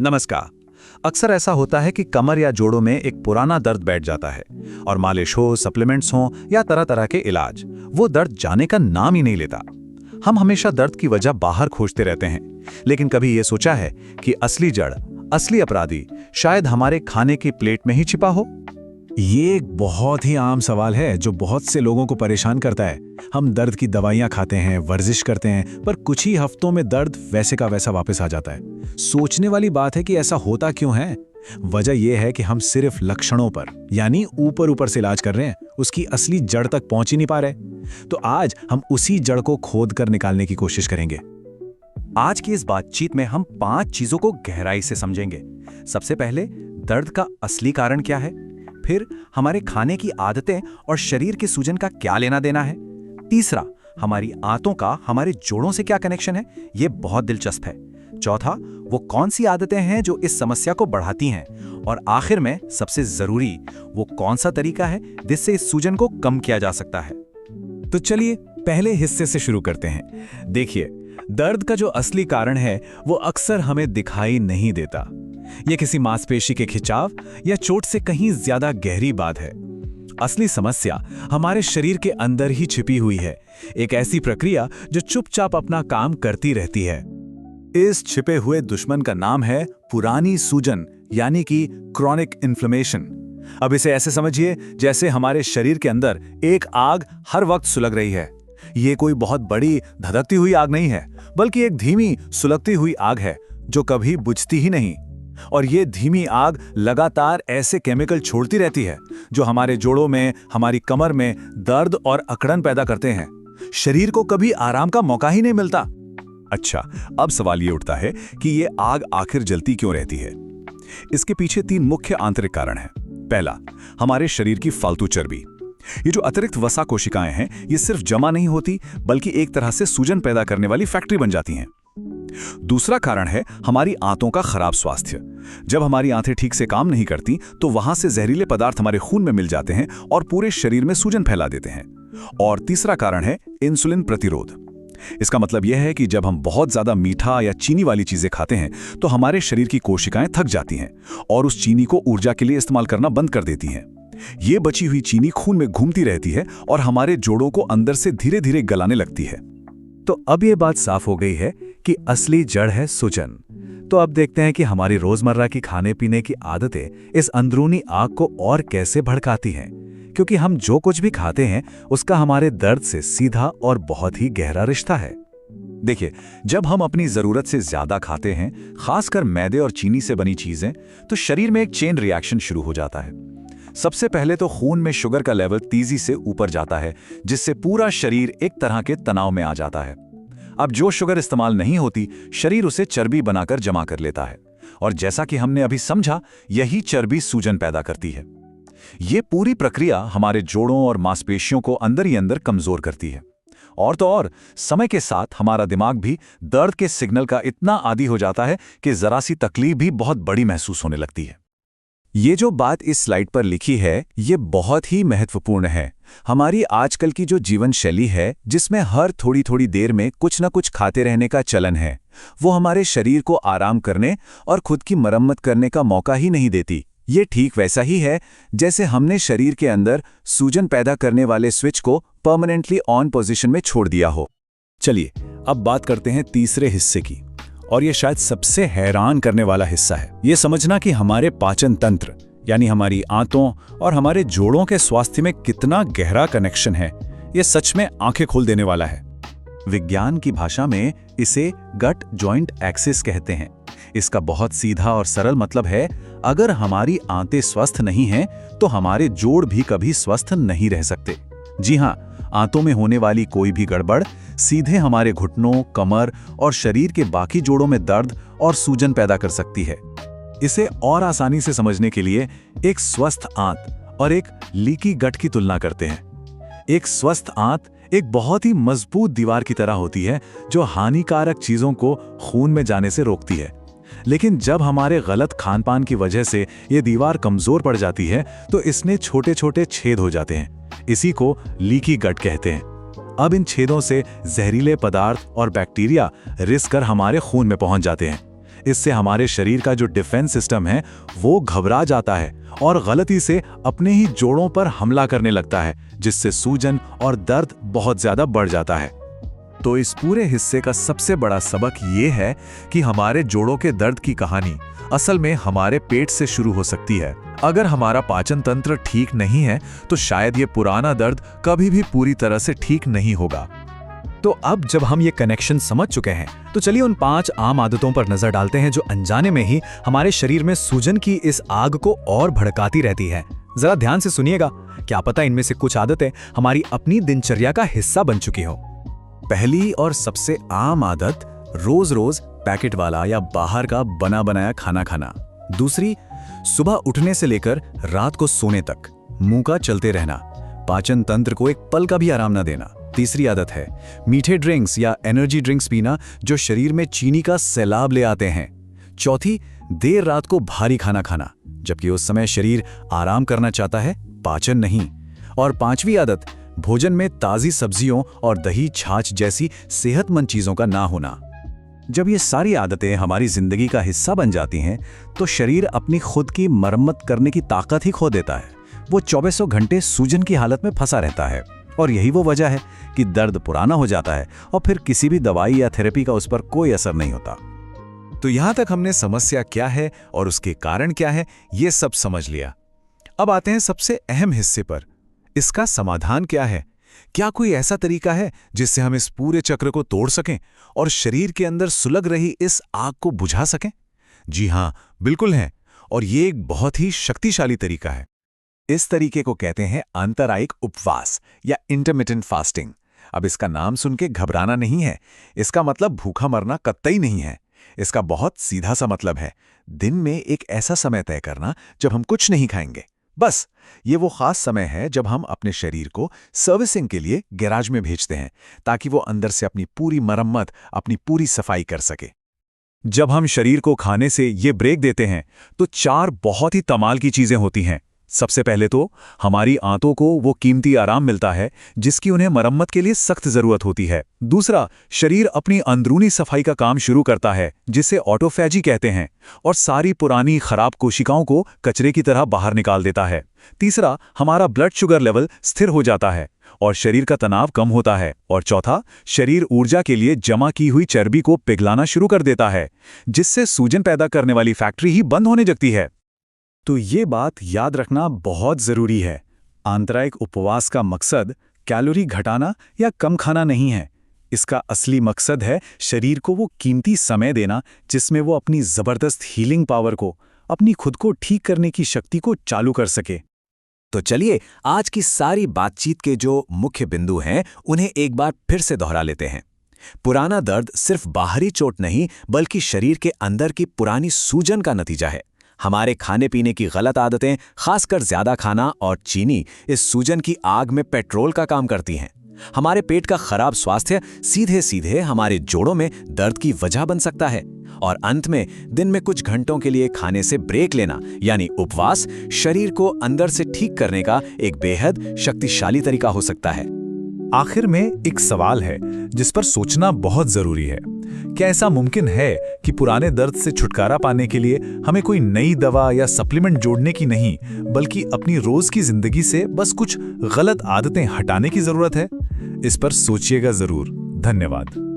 नमस्कार। अक्सर ऐसा होता है कि कमर या जोड़ों में एक पुराना दर्द बैठ जाता है और मालिश हो, सप्लीमेंट्स हो या तरह तरह के इलाज, वो दर्द जाने का नाम ही नहीं लेता। हम हमेशा दर्द की वजह बाहर खोजते रहते हैं, लेकिन कभी ये सोचा है कि असली जड़, असली अपराधी शायद हमारे खाने की प्लेट में ही छिपा हो? ये एक बहुत ही आम सवाल है जो बहुत से लोगों को परेशान करता है। हम दर्द की दवाइयां खाते हैं, वर्जिश करते हैं, पर कुछ ही हफ्तों में दर्द वैसे का वैसा वापस आ जाता है। सोचने वाली बात है कि ऐसा होता क्यों है। वजह यह है कि हम सिर्फ लक्षणों पर यानी ऊपर ऊपर से इलाज कर रहे हैं, उसकी असली जड़ तक पहुंच ही नहीं पा रहे। तो आज हम उसी जड़ को खोद कर निकालने की कोशिश करेंगे। आज की इस बातचीत में हम 5 चीजों को गहराई से समझेंगे। सबसे पहले, दर्द का असली कारण क्या है। फिर हमारे खाने की आदतें और शरीर के सूजन का क्या लेना देना है। तीसरा, हमारी आंतों का हमारे जोड़ों से क्या कनेक्शन है, ये बहुत दिलचस्प है। चौथा, वो कौन सी आदतें हैं जो इस समस्या को बढ़ाती हैं। और आखिर में सबसे जरूरी, वो कौन सा तरीका है जिससे इस सूजन को कम किया जा सकता है। तो चलिए पहले हिस्से से शुरू करते हैं। देखिए, दर्द का जो असली कारण है वो अक्सर हमें दिखाई नहीं देता। यह किसी मांसपेशी के खिंचाव या चोट से कहीं ज्यादा गहरी बात है। असली समस्या हमारे शरीर के अंदर ही छिपी हुई है, एक ऐसी प्रक्रिया जो चुपचाप अपना काम करती रहती है। इस छिपे हुए दुश्मन का नाम है पुरानी सूजन, यानी कि क्रॉनिक इन्फ्लेमेशन। अब इसे ऐसे समझिए जैसे हमारे शरीर के अंदर एक आग हर वक्त सुलग रही है। ये कोई बहुत बड़ी धधकती हुई आग नहीं है, बल्कि एक धीमी सुलगती हुई आग है जो कभी बुझती ही नहीं। और ये धीमी आग लगातार ऐसे केमिकल छोड़ती रहती है जो हमारे जोड़ों में, हमारी कमर में दर्द और अकड़न पैदा करते हैं। शरीर को कभी आराम का मौका ही नहीं मिलता। अच्छा, अब सवाल ये उठता है कि ये आग आखिर जलती क्यों रहती है। इसके पीछे 3 मुख्य आंतरिक कारण हैं। पहला, हमारे शरीर की फालतू चर्बी। ये जो अतिरिक्त वसा कोशिकाएं हैं, ये सिर्फ जमा नहीं होती, बल्कि एक तरह से सूजन पैदा करने वाली फैक्ट्री बन जाती हैं। दूसरा कारण है हमारी आंतों का खराब स्वास्थ्य। जब हमारी आंतें ठीक से काम नहीं करती तो वहां से जहरीले पदार्थ हमारे खून में मिल जाते हैं और पूरे शरीर में सूजन फैला देते हैं। और तीसरा कारण है इंसुलिन प्रतिरोध। इसका मतलब यह है कि जब हम बहुत ज्यादा मीठा या चीनी वाली चीजें खाते हैं तो हमारे शरीर की कोशिकाएं थक जाती हैं और उस चीनी को ऊर्जा के लिए इस्तेमाल करना बंद कर देती हैं। ये बची हुई चीनी खून में घूमती रहती है और हमारे जोड़ों को अंदर से धीरे धीरे गलाने लगती है। तो अब ये बात साफ हो गई है कि असली जड़ है सूजन। तो अब देखते हैं कि हमारी रोजमर्रा की खाने पीने की आदतें इस अंदरूनी आग को और कैसे भड़काती हैं, क्योंकि हम जो कुछ भी खाते हैं उसका हमारे दर्द से सीधा और बहुत ही गहरा रिश्ता है। देखिए, जब हम अपनी जरूरत से ज्यादा खाते हैं, खासकर मैदे और चीनी से बनी चीजें, तो शरीर में एक चेन रिएक्शन शुरू हो जाता है। सबसे पहले तो खून में शुगर का लेवल तेजी से ऊपर जाता है, जिससे पूरा शरीर एक तरह के तनाव में आ जाता है। अब जो शुगर इस्तेमाल नहीं होती, शरीर उसे चर्बी बनाकर जमा कर लेता है, और जैसा कि हमने अभी समझा, यही चर्बी सूजन पैदा करती है। ये पूरी प्रक्रिया हमारे जोड़ों और मांसपेशियों को अंदर ही अंदर कमजोर करती है। और तो और, समय के साथ हमारा दिमाग भी दर्द के सिग्नल का इतना आदी हो जाता है कि जरा सी तकलीफ भी बहुत बड़ी महसूस होने लगती है। ये जो बात इस स्लाइड पर लिखी है, ये बहुत ही महत्वपूर्ण है। हमारी आजकल की जो जीवन शैली है, जिसमें हर थोड़ी थोड़ी देर में कुछ न कुछ खाते रहने का चलन है, वो हमारे शरीर को आराम करने और खुद की मरम्मत करने का मौका ही नहीं देती। ये ठीक वैसा ही है जैसे हमने शरीर के अंदर सूजन पैदा करने वाले स्विच को परमानेंटली ऑन पोजीशन में छोड़ दिया हो। चलिए अब बात करते हैं तीसरे हिस्से की, और ये शायद सबसे हैरान करने वाला हिस्सा है। ये समझना कि हमारे पाचन तंत्र यानी हमारी आंतों और हमारे जोड़ों के स्वास्थ्य में कितना गहरा कनेक्शन है, ये सच में आंखें खोल देने वाला है। विज्ञान की भाषा में इसे गट जॉइंट एक्सिस कहते हैं। इसका बहुत सीधा और सरल मतलब है, अगर हमारी आंतें स्वस्थ नहीं हैं तो हमारे जोड़ भी कभी स्वस्थ नहीं रह सकते। जी हाँ, आंतों में होने वाली कोई भी गड़बड़ सीधे हमारे घुटनों, कमर और शरीर के बाकी जोड़ों में दर्द और सूजन पैदा कर सकती है। इसे और आसानी से समझने के लिए एक स्वस्थ आंत और एक लीकी गट की तुलना करते हैं। एक स्वस्थ आंत एक बहुत ही मजबूत दीवार की तरह होती है जो हानिकारक चीजों को खून में जाने से रोकती है। लेकिन जब हमारे गलत खानपान की वजह से ये दीवार कमजोर पड़ जाती है तो इसमें छोटे छोटे छेद हो जाते हैं। इसी को लीकी गट कहते हैं। अब इन छेदों से जहरीले पदार्थ और बैक्टीरिया रिस कर हमारे खून में पहुंच जाते हैं। इससे हमारे शरीर का जो डिफेंस सिस्टम है वो घबरा जाता है और गलती से अपने ही जोड़ों पर हमला करने लगता है, जिससे सूजन और दर्द बहुत ज्यादा बढ़ जाता है। तो इस पूरे हिस्से का सबसे बड़ा सबक ये है कि हमारे जोड़ों के दर्द की कहानी असल में हमारे पेट से शुरू हो सकती है। अगर हमारा पाचन तंत्र ठीक नहीं है तो शायद ये पुराना दर्द कभी भी पूरी तरह से ठीक नहीं होगा। तो अब जब हम ये कनेक्शन समझ चुके हैं तो चलिए उन 5 आम आदतों पर नजर डालते हैं जो अनजाने में ही हमारे शरीर में सूजन की इस आग को और भड़काती रहती है। जरा ध्यान से सुनिएगा, क्या पता इनमें से कुछ आदतें हमारी अपनी दिनचर्या का हिस्सा बन चुकी हो। पहली और सबसे आम आदत, रोज रोज पैकेट वाला या बाहर का बना बनाया खाना खाना। दूसरी, सुबह उठने से लेकर रात को सोने तक मुंह का चलते रहना, पाचन तंत्र को एक पल का भी आराम न देना। तीसरी आदत है मीठे ड्रिंक्स या एनर्जी ड्रिंक्स पीना जो शरीर में चीनी का सैलाब ले आते हैं। चौथी, देर रात को भारी खाना खाना, जबकि उस समय शरीर आराम करना चाहता है, पाचन नहीं। और पांचवी आदत, भोजन में ताज़ी सब्जियों और दही छाछ जैसी सेहतमंद चीज़ों का ना होना। जब ये सारी आदतें हमारी जिंदगी का हिस्सा बन जाती हैं तो शरीर अपनी खुद की मरम्मत करने की ताकत ही खो देता है। वो 24 घंटे सूजन की हालत में फंसा रहता है और यही वो वजह है कि दर्द पुराना हो जाता है और फिर किसी भी दवाई या थेरेपी का उस पर कोई असर नहीं होता। तो यहाँ तक हमने समस्या क्या है और उसके कारण क्या है ये सब समझ लिया। अब आते हैं सबसे अहम हिस्से पर, इसका समाधान क्या है? क्या कोई ऐसा तरीका है जिससे हम इस पूरे चक्र को तोड़ सकें और शरीर के अंदर सुलग रही इस आग को बुझा सकें? जी हाँ, बिल्कुल है, और ये एक बहुत ही शक्तिशाली तरीका है। इस तरीके को कहते हैं आंतरायिक उपवास या इंटरमिटेंट फास्टिंग। अब इसका नाम सुन के घबराना नहीं है, इसका मतलब भूखा मरना कतई नहीं है। इसका बहुत सीधा सा मतलब है दिन में एक ऐसा समय तय करना जब हम कुछ नहीं खाएंगे। बस ये वो खास समय है जब हम अपने शरीर को सर्विसिंग के लिए गैराज में भेजते हैं ताकि वो अंदर से अपनी पूरी मरम्मत, अपनी पूरी सफाई कर सके। जब हम शरीर को खाने से ये ब्रेक देते हैं तो 4 बहुत ही कमाल की चीजें होती हैं। सबसे पहले तो हमारी आंतों को वो कीमती आराम मिलता है जिसकी उन्हें मरम्मत के लिए सख्त जरूरत होती है। दूसरा, शरीर अपनी अंदरूनी सफाई का काम शुरू करता है जिसे ऑटोफैजी कहते हैं और सारी पुरानी खराब कोशिकाओं को कचरे की तरह बाहर निकाल देता है। तीसरा, हमारा ब्लड शुगर लेवल स्थिर हो जाता है और शरीर का तनाव कम होता है। और चौथा, शरीर ऊर्जा के लिए जमा की हुई चर्बी को पिघलाना शुरू कर देता है जिससे सूजन पैदा करने वाली फैक्ट्री ही बंद होने लगती है। तो ये बात याद रखना बहुत जरूरी है। आंतरायिक उपवास का मकसद कैलोरी घटाना या कम खाना नहीं है। इसका असली मकसद है शरीर को वो कीमती समय देना जिसमें वो अपनी जबरदस्त हीलिंग पावर को, अपनी खुद को ठीक करने की शक्ति को चालू कर सके। तो चलिए आज की सारी बातचीत के जो मुख्य बिंदु हैं उन्हें एक बार फिर से दोहरा लेते हैं। पुराना दर्द सिर्फ बाहरी चोट नहीं बल्कि शरीर के अंदर की पुरानी सूजन का नतीजा है। हमारे खाने पीने की गलत आदतें, खासकर ज्यादा खाना और चीनी, इस सूजन की आग में पेट्रोल का काम करती हैं। हमारे पेट का खराब स्वास्थ्य सीधे सीधे हमारे जोड़ों में दर्द की वजह बन सकता है। और अंत में दिन में कुछ घंटों के लिए खाने से ब्रेक लेना यानी उपवास शरीर को अंदर से ठीक करने का एक बेहद शक्तिशाली तरीका हो सकता है। आखिर में एक सवाल है जिस पर सोचना बहुत जरूरी है। क्या ऐसा मुमकिन है कि पुराने दर्द से छुटकारा पाने के लिए हमें कोई नई दवा या सप्लीमेंट जोड़ने की नहीं बल्कि अपनी रोज की जिंदगी से बस कुछ गलत आदतें हटाने की जरूरत है? इस पर सोचिएगा जरूर। धन्यवाद।